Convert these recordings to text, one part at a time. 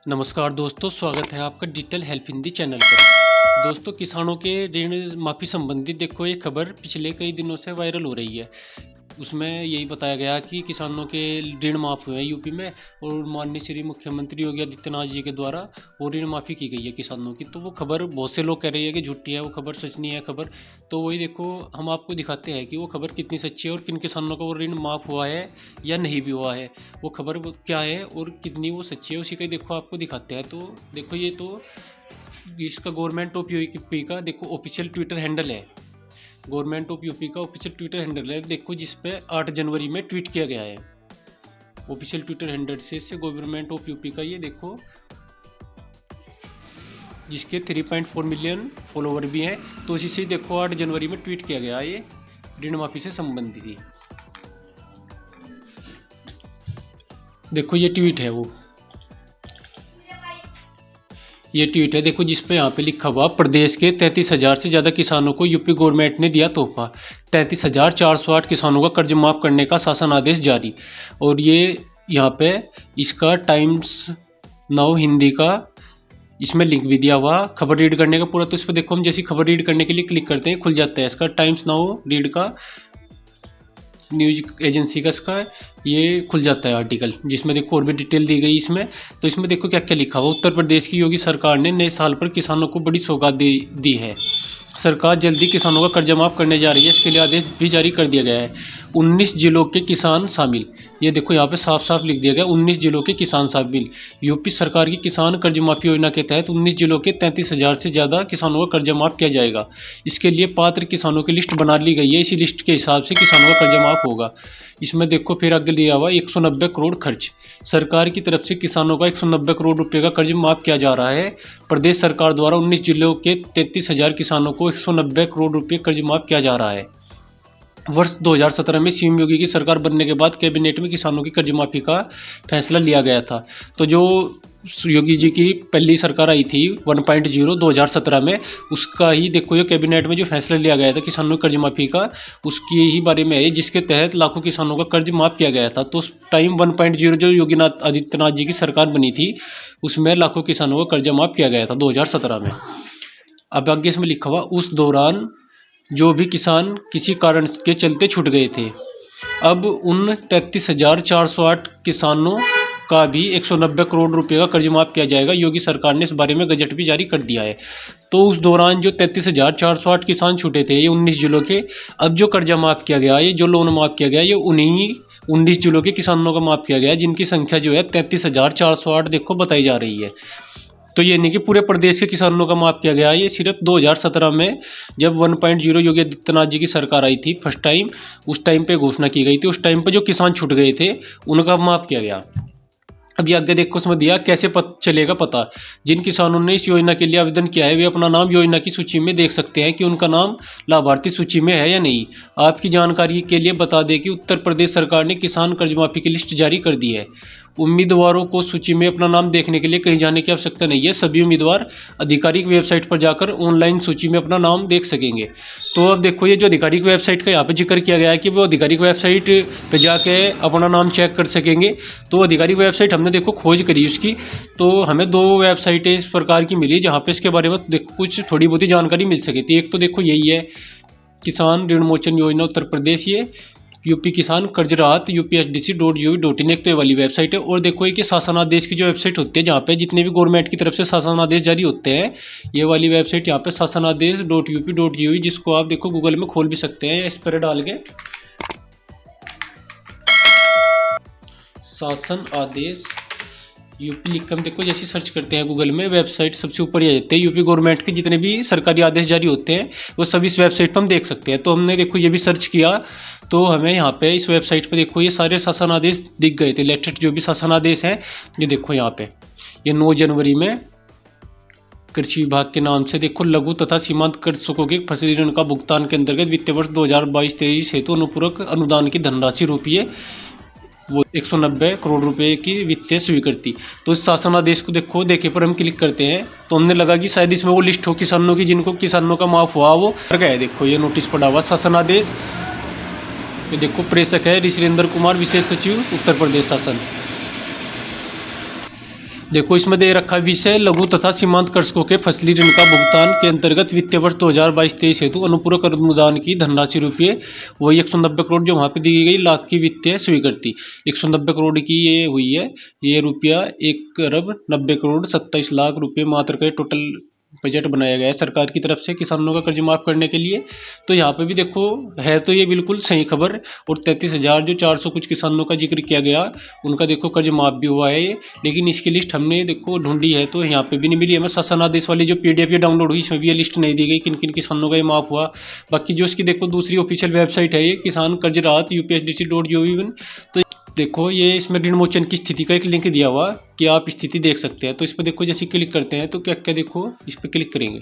नमस्कार दोस्तों, स्वागत है आपका डिजिटल हेल्प हिंदी चैनल पर। दोस्तों, किसानों के ऋण माफ़ी संबंधी देखो ये खबर पिछले कई दिनों से वायरल हो रही है। उसमें यही बताया गया कि किसानों के ऋण माफ़ हुए हैं यूपी में, और माननीय श्री मुख्यमंत्री योगी आदित्यनाथ जी के द्वारा वो ऋण माफ़ी की गई है किसानों की। तो वो खबर बहुत से लोग कह रहे हैं कि झूठी है, वो खबर सच नहीं है खबर। तो वही देखो, हम आपको दिखाते हैं कि वो खबर कितनी सच्ची है और किन किसानों का वो ऋण माफ़ हुआ है या नहीं भी हुआ है। वो खबर क्या है और कितनी वो सच्ची है, उसी का देखो आपको दिखाते हैं। तो देखो, ये तो इसका गवर्नमेंट ऑफ यूपी का देखो ऑफिशियल ट्विटर हैंडल है। गवर्नमेंट ऑफ यूपी का ऑफिशियल ट्विटर हैंडल है, देखो जिस पे 8 जनवरी में ट्वीट किया गया है। ऑफिशियल ट्विटर हैंडल से गवर्नमेंट ऑफ यूपी का ये देखो, जिसके 3.4 मिलियन फॉलोवर भी हैं। तो इसी से देखो 8 जनवरी में ट्वीट किया गया ये ऋण माफी से संबंधित ही। देखो ये ट्वीट है, वो ये ट्वीट है देखो, जिस पे यहाँ पे लिखा हुआ, प्रदेश के 33,000 से ज़्यादा किसानों को यूपी गवर्नमेंट ने दिया तोहफा। 33,408 किसानों का कर्ज माफ करने का शासन आदेश जारी। और ये यहाँ पे इसका टाइम्स नाउ हिंदी का इसमें लिंक भी दिया हुआ खबर रीड करने का पूरा। तो इस पर देखो, हम जैसी खबर रीड करने के लिए क्लिक करते हैं खुल जाता है इसका टाइम्स नाउ रीड का, न्यूज एजेंसी का इसका ये खुल जाता है आर्टिकल, जिसमें देखो और भी डिटेल दी गई इसमें। तो इसमें देखो क्या क्या लिखा हुआ, उत्तर प्रदेश की योगी सरकार ने नए साल पर किसानों को बड़ी सौगात दी है। सरकार जल्दी किसानों का कर्जा माफ करने जा रही है, इसके लिए आदेश भी जारी कर दिया गया है। 19 जिलों के किसान शामिल, ये देखो यहाँ पे साफ साफ लिख दिया गया 19 जिलों के किसान शामिल। यूपी सरकार की किसान कर्ज माफी योजना के तहत 19 जिलों के 33,000 से ज़्यादा किसानों का कर्जा माफ किया जाएगा। इसके लिए पात्र किसानों की लिस्ट बना ली गई है, इसी लिस्ट के हिसाब से किसानों का कर्जा माफ होगा। इसमें देखो फिर आगे दिया हुआ 190 करोड़ खर्च, सरकार की तरफ से किसानों का 190 करोड़ रुपए का कर्ज माफ किया जा रहा है। प्रदेश सरकार द्वारा 19 जिलों के 33,000 किसानों को 190 करोड़ रुपए कर्ज माफ किया जा रहा है। वर्ष 2017 में सीएम योगी की सरकार बनने के बाद कैबिनेट में किसानों की कर्ज माफी का फैसला लिया गया था। तो जो योगी जी की पहली सरकार आई थी 1.0 2017 में, उसका ही देखो ये कैबिनेट में जो फैसला लिया गया था किसानों की कर्ज माफी का, उसकी ही बारे में है, जिसके तहत लाखों किसानों का कर्ज माफ किया गया था। तो उस टाइम 1.0 जो योगी आदित्यनाथ जी की सरकार बनी थी, उसमें लाखों किसानों का कर्ज माफ किया गया था 2017 में। अब आगे इसमें लिखा हुआ, उस दौरान जो भी किसान किसी कारण के चलते छूट गए थे, अब उन 33,408 किसानों का भी 190 करोड़ रुपए का कर्ज माफ किया जाएगा। योगी सरकार ने इस बारे में गजट भी जारी कर दिया है। तो उस दौरान जो 33,408 किसान छूटे थे ये 19 जिलों के, अब जो कर्जा माफ किया गया, ये जो लोन माफ किया गया, ये उन्हीं 19 जिलों के किसानों का माफ किया गया, जिनकी संख्या जो है 33,408 देखो बताई जा रही है। तो ये नहीं कि पूरे प्रदेश के किसानों का माफ किया गया, ये सिर्फ 2017 में जब 1.0 योगी आदित्यनाथ जी की सरकार आई थी फर्स्ट टाइम, उस टाइम पे घोषणा की गई थी। उस टाइम पे जो किसान छूट गए थे उनका माफ किया गया। अब ये आगे देखो, उसमें दिया कैसे चलेगा पता। जिन किसानों ने इस योजना के लिए आवेदन किया है वे अपना नाम योजना की सूची में देख सकते हैं कि उनका नाम लाभार्थी सूची में है या नहीं। आपकी जानकारी के लिए बता दें कि उत्तर प्रदेश सरकार ने किसान कर्ज माफी की लिस्ट जारी कर दी है। उम्मीदवारों को सूची में अपना नाम देखने के लिए कहीं जाने की आवश्यकता नहीं है, सभी उम्मीदवार आधिकारिक वेबसाइट पर जाकर ऑनलाइन सूची में अपना नाम देख सकेंगे। तो अब देखो, ये जो आधिकारिक वेबसाइट का यहाँ पे जिक्र किया गया है कि वो आधिकारिक वेबसाइट पे जाके अपना नाम चेक कर सकेंगे। तो आधिकारिक वेबसाइट हमने देखो खोज करी उसकी, तो हमें 2 वेबसाइटें इस प्रकार की मिली जहाँ पे इसके बारे में देखो कुछ थोड़ी बहुत ही जानकारी मिल सकी थी। एक तो देखो यही है किसान ऋण मोचन योजना उत्तर प्रदेश, ये यूपी किसान कर्ज राहत UPSDC.gov.in एक तो ये वाली वेबसाइट है। और देखो ये शासनादेश की जो वेबसाइट होती है जहाँ पे जितने भी गवर्नमेंट की तरफ से शासनादेश जारी होते हैं, ये वाली वेबसाइट यहाँ पे शासनादेश.UP.gov, जिसको आप देखो गूगल में खोल भी सकते हैं इस तरह डाल के, शासन आदेश यूपी लिख कर देखो जैसे सर्च करते हैं गूगल में, वेबसाइट सबसे ऊपर ही आ जाते हैं। यूपी गवर्नमेंट के जितने भी सरकारी आदेश जारी होते हैं वो सभी इस वेबसाइट पर हम देख सकते हैं। तो हमने देखो ये भी सर्च किया, तो हमें यहाँ पे इस वेबसाइट पे देखो ये सारे शासन आदेश दिख गए थे, लेटेस्ट जो भी शासन आदेश है। ये देखो यहाँ पे ये 9 जनवरी में कृषि विभाग के नाम से देखो लघु तथा सीमांत कृषकों के फसली ऋण का भुगतान के अंतर्गत वित्तीय वर्ष 2022-23 हेतु अनुपूरक अनुदान की धनराशि रुपये वो 190 करोड़ रुपए की वित्तीय स्वीकृति। तो इस शासनादेश को देखो देखे पर हम क्लिक करते हैं तो हमने लगा कि शायद इसमें वो लिस्ट हो किसानों की जिनको किसानों का माफ हुआ, वो गया है। देखो ये नोटिस पड़ा हुआ शासनादेश, ये देखो प्रेषक है ऋषिरेंद्र कुमार, विशेष सचिव उत्तर प्रदेश शासन। देखो इसमें दे रखा विषय लघु तथा सीमांत कृषकों के फसली ऋण का भुगतान के अंतर्गत वित्तीय वर्ष 2022-23 हेतु अनुपूरक अनुदान की धनराशि रुपये वही 190 करोड़ जो वहाँ पे दी गई लाख की वित्तीय स्वीकृति 190 करोड़ की ये हुई है। ये रुपया 1 अरब 90 करोड़ 27 लाख रुपये मात्र का टोटल बजट बनाया गया है सरकार की तरफ से किसानों का कर्ज माफ़ करने के लिए। तो यहाँ पे भी देखो है तो ये बिल्कुल सही खबर। और 33,000 जो 400 कुछ किसानों का जिक्र किया गया उनका देखो कर्ज माफ़ भी हुआ है ये। लेकिन इसकी लिस्ट हमने देखो ढूंढी है तो यहाँ पे भी नहीं मिली हमें। शासन आदेश वाली जो PDF ये डाउनलोड हुई इसमें भी ये लिस्ट नहीं दी गई किन किन किसानों का ये माफ़ हुआ। बाकी जो इसकी देखो दूसरी ऑफिशियल वेबसाइट है ये किसान कर्ज राहत UPSDC.gov। तो देखो ये इसमें ऋण मोचन की स्थिति का एक लिंक दिया हुआ कि आप स्थिति देख सकते हैं। तो इस पर देखो जैसे क्लिक करते हैं तो क्या क्या देखो इस पर क्लिक करेंगे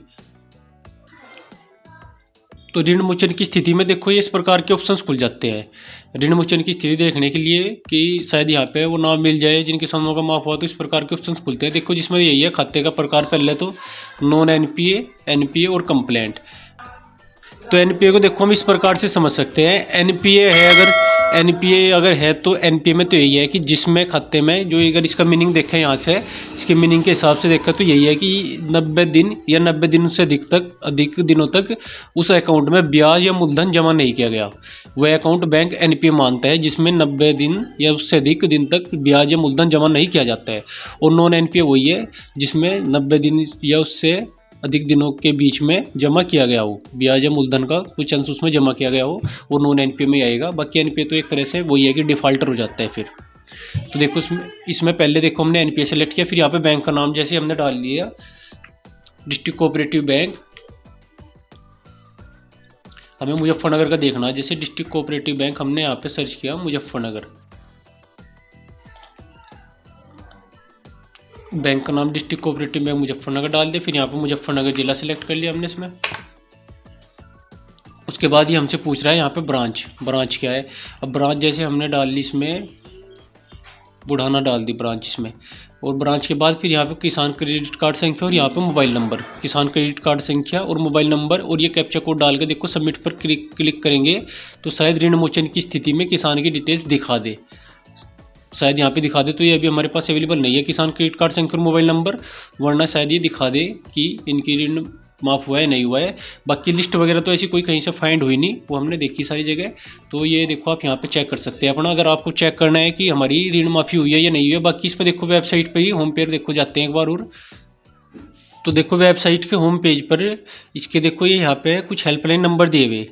तो ऋण मोचन की स्थिति में देखो ये इस प्रकार के ऑप्शंस खुल जाते हैं। ऋण मोचन की स्थिति देखने के लिए कि शायद यहाँ पे वो नाम मिल जाए जिन किसानों का माफ हुआ तो इस प्रकार के ऑप्शंस खुलते हैं। देखो जिसमें यही है खाते का प्रकार पहले तो नॉन NPA, NPA और कंप्लेंट। तो NPA को देखो हम इस प्रकार से समझ सकते हैं। NPA है अगर NPA अगर है तो NPA में तो यही है कि जिसमें खाते में जो अगर इसका मीनिंग देखें यहाँ से इसके मीनिंग के हिसाब से देखा तो यही है कि 90 दिन या 90 दिन से अधिक दिनों तक उस अकाउंट में ब्याज या मूलधन जमा नहीं किया गया। वह अकाउंट बैंक NPA मानता है जिसमें 90 दिन या उससे अधिक दिन तक ब्याज या मूलधन जमा नहीं किया जाता है। और नॉन NPA वही है जिसमें 90 दिन या उससे अधिक दिनों के बीच में जमा किया गया हो ब्याज या मूलधन का कुछ अंश उसमें जमा किया गया हो वो नॉन NPA में आएगा। बाकी NPA तो एक तरह से वही है कि डिफॉल्टर हो जाता है फिर। तो देखो इसमें पहले देखो हमने NPA सेलेक्ट किया फिर यहाँ पे बैंक का नाम जैसे हमने डाल लिया डिस्ट्रिक्ट कोऑपरेटिव बैंक। हमें मुजफ्फरनगर का देखना है जैसे डिस्ट्रिक्ट कोऑपरेटिव बैंक हमने यहाँ पे सर्च किया मुजफ्फरनगर। बैंक का नाम डिस्ट्रिक्ट कोऑपरेटिव बैंक मुजफ्फरनगर डाल दे। फिर यहाँ पे मुजफ्फरनगर जिला सेलेक्ट कर लिया हमने इसमें। उसके बाद ये हमसे पूछ रहा है यहाँ पे ब्रांच क्या है। अब ब्रांच जैसे हमने डाल ली इसमें बुढ़ाना डाल दी ब्रांच इसमें। और ब्रांच के बाद फिर यहाँ पे किसान क्रेडिट कार्ड संख्या और यहाँ पे मोबाइल नंबर किसान क्रेडिट कार्ड संख्या और मोबाइल नंबर और ये कैप्चा कोड डाल के देखो सबमिट पर क्लिक करेंगे तो शायद ऋण मोचन की स्थिति में किसान की डिटेल्स दिखा दे। शायद यहाँ पे दिखा दे तो ये अभी हमारे पास अवेलेबल नहीं है किसान क्रेडिट कार्ड संख्या और मोबाइल नंबर, वरना शायद ये दिखा दे कि इनकी ऋण माफ़ हुआ है नहीं हुआ है। बाकी लिस्ट वगैरह तो ऐसी कोई कहीं से फाइंड हुई नहीं, वो हमने देखी सारी जगह। तो ये देखो आप यहाँ पे चेक कर सकते हैं अपना, अगर आपको चेक करना है कि हमारी ऋण माफ़ी हुई है या नहीं हुई है। बाकी इस पर देखो वेबसाइट पर ही होम पेज देखो जाते हैं एक बार और। तो देखो वेबसाइट के होम पेज पर इसके देखो ये यहाँ पे कुछ हेल्पलाइन नंबर दिए हुए।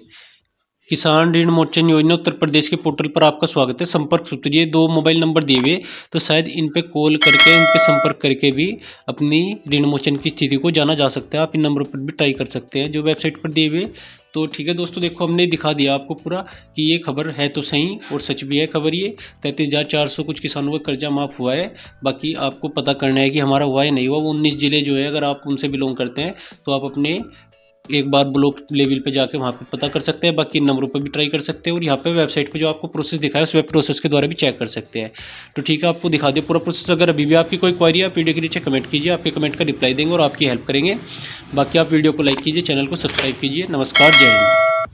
किसान ऋण मोचन योजना उत्तर प्रदेश के पोर्टल पर आपका स्वागत है, संपर्क सूत्र ये 2 मोबाइल नंबर दिए हुए। तो शायद इन पे कॉल करके इन पे संपर्क करके भी अपनी ऋण मोचन की स्थिति को जाना जा सकता है। आप इन नंबरों पर भी ट्राई कर सकते हैं जो वेबसाइट पर दिए हुए। तो ठीक है दोस्तों, देखो हमने दिखा दिया आपको पूरा कि ये खबर है तो सही और सच भी है खबर। ये 33,400 कुछ किसानों का कर्जा माफ़ हुआ है। बाकी आपको पता करना है कि हमारा हुआ है नहीं हुआ। वो 19 ज़िले जो है अगर आप उनसे बिलोंग करते हैं तो आप अपने एक बार ब्लॉक लेवल पे जाके वहाँ पे पता कर सकते हैं। बाकी नंबरों पर भी ट्राई कर सकते हैं और यहाँ पे वेबसाइट पे जो आपको प्रोसेस दिखाया उस वेब प्रोसेस के द्वारा भी चेक कर सकते हैं। तो ठीक है, आपको दिखा दे पूरा प्रोसेस। अगर अभी भी आपकी कोई क्वेरी है आप वीडियो के नीचे कमेंट कीजिए, आपके कमेंट का रिप्लाई देंगे और आपकी हेल्प करेंगे। बाकी आप वीडियो को लाइक कीजिए, चैनल को सब्सक्राइब कीजिए। नमस्कार, जय हिंद।